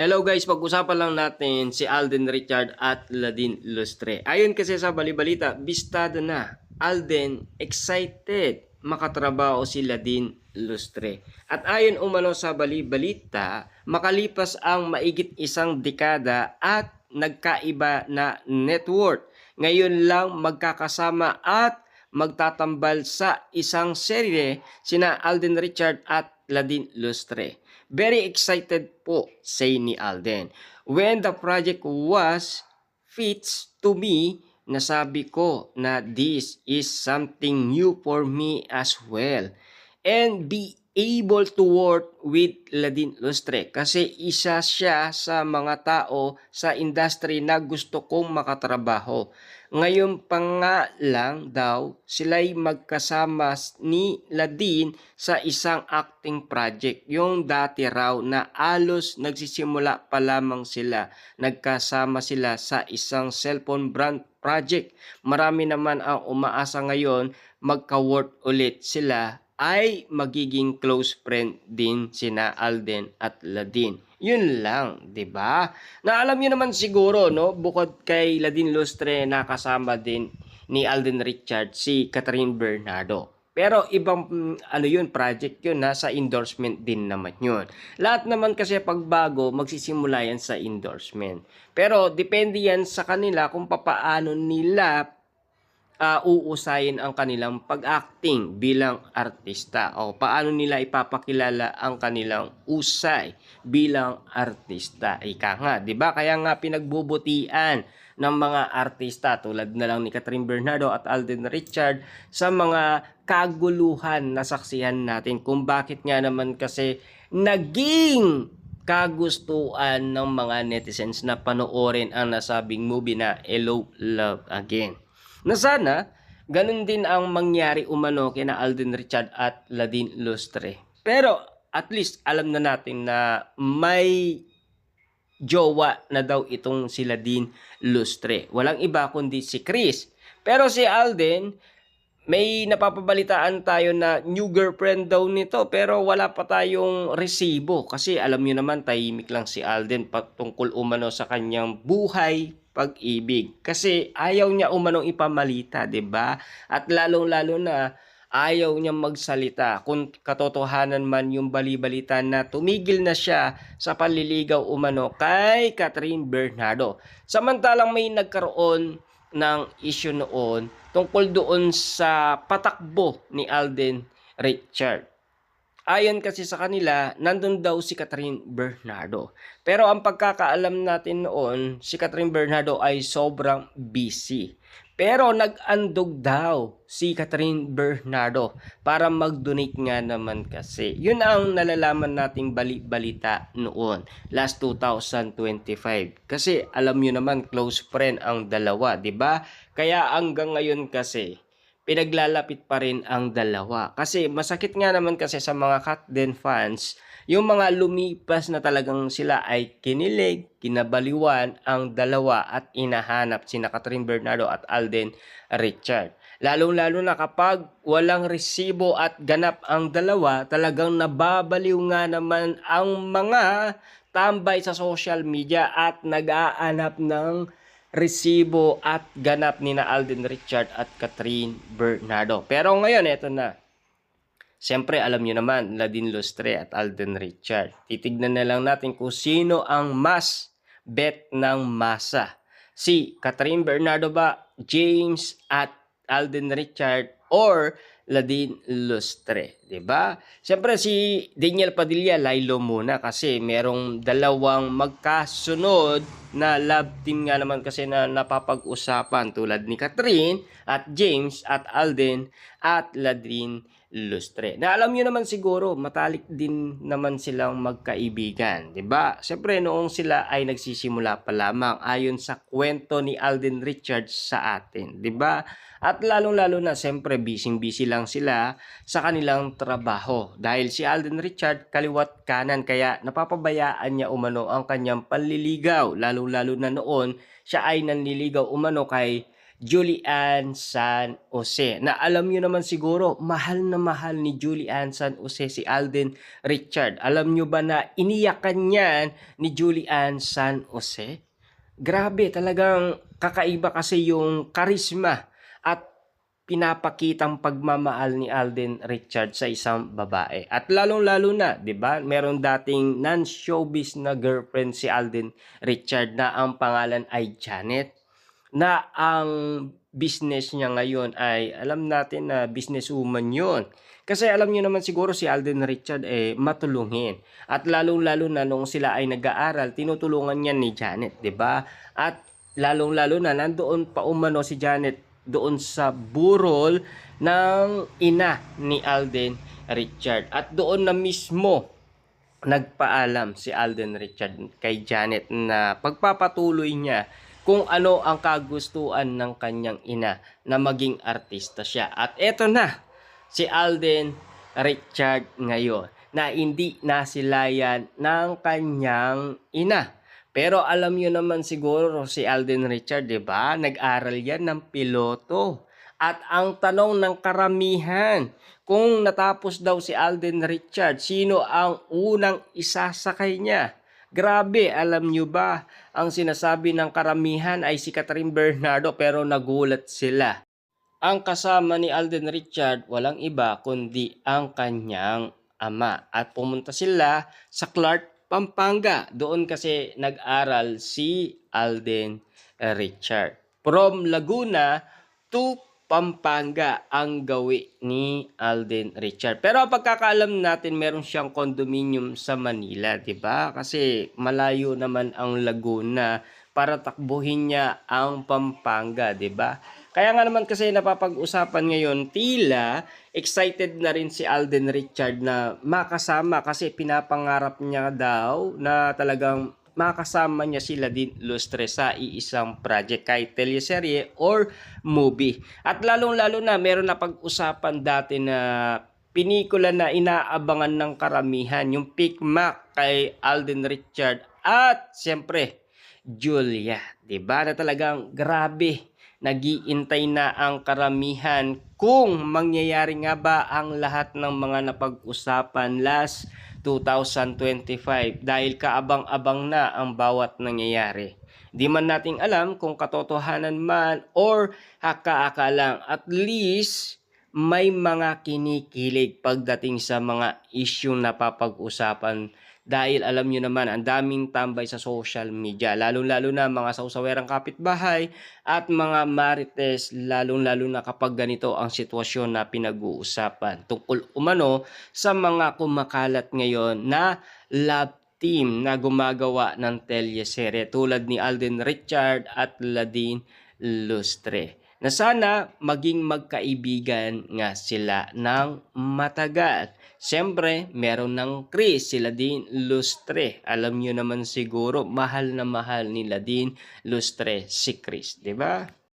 Hello guys, pag-usapan lang natin si Alden Richard at Ladine Lustre. Ayon kasi sa balibalita, bistado na. Alden excited makatrabaho si Ladine Lustre. At ayon umano sa balibalita, makalipas ang maigit isang dekada at nagkaiba na net worth. Ngayon lang magkakasama at magtatambal sa isang serye sina Alden Richard at Ladine Lustre. Very excited po, say ni Alden. When the project was fits to me, nasabi ko na this is something new for me as well. And be able to work with Ladine Lustre kasi isa siya sa mga tao sa industry na gusto kong makatrabaho. Ngayon pa nga lang daw sila'y magkasama ni Ladine sa isang acting project. Yung dati raw na alos nagsisimula pa lamang sila. Nagkasama sila sa isang cellphone brand project. Marami naman ang umaasa ngayon magka-work ulit sila ay magiging close friend din sina Alden at Ladine. Yun lang, 'di ba? Na alam niyo naman siguro, no, bukod kay Ladine Lustre nakasama din ni Alden Richard si Catherine Bernardo. Pero ibang ano yun, project yun, sa endorsement din naman yun. Lahat naman kasi pagbago, magsisimula yan sa endorsement. Pero depende yan sa kanila kung papaano nila uusayin ang kanilang pag-acting bilang artista o paano nila ipapakilala ang kanilang usay bilang artista. Ika nga, 'di ba? Kaya nga pinagbubutian ng mga artista tulad na lang ni Catherine Bernardo at Alden Richard sa mga kaguluhan na saksihan natin kung bakit nga naman kasi naging kagustuhan ng mga netizens na panoorin ang nasabing movie na Hello, Love Again. Na sana, ganun din ang mangyari umano kina Alden Richard at Ladine Lustre. Pero at least alam na natin na may jowa na daw itong si Ladine Lustre. Walang iba kundi si Chris. Pero si Alden, may napapabalitaan tayo na new girlfriend daw nito pero wala pa tayong resibo. Kasi alam niyo naman tahimik lang si Alden patungkol umano sa kanyang buhay pag-ibig. Kasi ayaw niya umanong ipamalita, 'di ba? At lalong-lalo na ayaw niya magsalita kung katotohanan man yung balibalita na tumigil na siya sa panliligaw umano kay Catherine Bernardo. Samantalang may nagkaroon ng issue noon tungkol doon sa patakbo ni Alden Richard. Ayon kasi sa kanila, nandun daw si Catherine Bernardo. Pero ang pagkakaalam natin noon, si Catherine Bernardo ay sobrang busy. Pero nag-andog daw si Catherine Bernardo para mag-donate nga naman kasi. Yun ang nalalaman nating balita noon, last 2025. Kasi alam nyo naman, close friend ang dalawa, di ba? Kaya hanggang ngayon kasi, pinaglalapit pa rin ang dalawa. Kasi masakit nga naman kasi sa mga Katden fans, yung mga lumipas na talagang sila ay kinilig, kinabaliwan ang dalawa at inahanap sina Catherine Bernardo at Alden Richard. Lalong-lalo na kapag walang resibo at ganap ang dalawa, talagang nababaliw nga naman ang mga tambay sa social media at nag-aanap ng resibo at ganap ni na Alden Richard at Catherine Bernardo. Pero ngayon, eto na. Siyempre, alam nyo naman, Ladine Lustre at Alden Richard. Titignan na lang natin kung sino ang mas bet ng masa. Si Catherine Bernardo ba, James at Alden Richard, or Ladine Lustre, 'di ba? Siyempre si Daniel Padilla, Lilo muna kasi merong dalawang magkasunod na love team nga naman kasi na napapag-usapan tulad ni Catherine at James at Alden at Ladine Lustre. Na alam niyo naman siguro, matalik din naman silang magkaibigan, 'di ba? Siyempre noong sila ay nagsisimula pa lamang ayon sa kwento ni Alden Richards sa atin, 'di ba? At lalong-lalo na siyempre busy lang sila sa kanilang trabaho dahil si Alden Richard kaliwat kanan kaya napapabayaan niya umano ang kanyang panliligaw, lalong-lalo na noon siya ay nanliligaw umano kay Julian San Jose. Na alam nyo naman siguro, mahal na mahal ni Julian San Jose si Alden Richard. Alam nyo ba na iniyakan niyan ni Julian San Jose? Grabe, talagang kakaiba kasi yung karisma at pinapakitang pagmamahal ni Alden Richard sa isang babae. At lalong-lalo na, 'di ba? Meron dating non-showbiz na girlfriend si Alden Richard na ang pangalan ay Janet, na ang business niya ngayon ay alam natin na businesswoman 'yon. Kasi alam niyo naman siguro si Alden Richard matulungin. At lalong-lalo na nung sila ay nag-aaral, tinutulungan niya ni Janet, 'di ba? At lalong-lalo na nandoon pa umano si Janet doon sa burol ng ina ni Alden Richard. At doon na mismo nagpaalam si Alden Richard kay Janet na pagpapatuloy niya kung ano ang kagustuhan ng kanyang ina na maging artista siya. At eto na si Alden Richard ngayon na hindi nasilayan ng kanyang ina. Pero alam nyo naman siguro si Alden Richard, 'di ba? Nag-aral yan ng piloto. At ang tanong ng karamihan, kung natapos daw si Alden Richard, sino ang unang isasakay niya? Grabe, alam nyo ba? Ang sinasabi ng karamihan ay si Catherine Bernardo, pero nagulat sila. Ang kasama ni Alden Richard, walang iba kundi ang kanyang ama. At pumunta sila sa Clark, Pampanga. Doon kasi nag-aral si Alden Richard. From Laguna to Pampanga ang gawi ni Alden Richard. Pero pagkakaalam natin, meron siyang condominium sa Manila, 'di ba? Kasi malayo naman ang Laguna para takbuhin niya ang Pampanga, 'di ba? Kaya nga naman kasi napapag-usapan ngayon, tila excited na rin si Alden Richard na makasama kasi pinapangarap niya daw na talagang makasama niya sila din Lustre sa iisang project, kahit teleserye or movie. At lalong-lalo na meron na pag-usapan dati na pinikula na inaabangan ng karamihan, yung Pick Mac kay Alden Richard at siyempre Julia, 'di ba? Na talagang grabe, nag-iintay na ang karamihan kung mangyayari nga ba ang lahat ng mga napag-usapan last 2025 dahil kaabang-abang na ang bawat nangyayari. Di man nating alam kung katotohanan man or haka-aka lang, at least may mga kinikilig pagdating sa mga issue na papag-usapan. Dahil alam nyo naman, ang daming tambay sa social media, lalong-lalo na mga sausawerang kapitbahay at mga marites, lalong-lalo na kapag ganito ang sitwasyon na pinag-uusapan. Tungkol umano sa mga kumakalat ngayon na love team na gumagawa ng teleserye tulad ni Alden Richard at Ladine Lustre, na sana maging magkaibigan nga sila ng matagal. Siyempre, meron ng Chris, sila din Lustre. Alam nyo naman siguro, mahal na mahal nila din Lustre si Chris, 'di ba?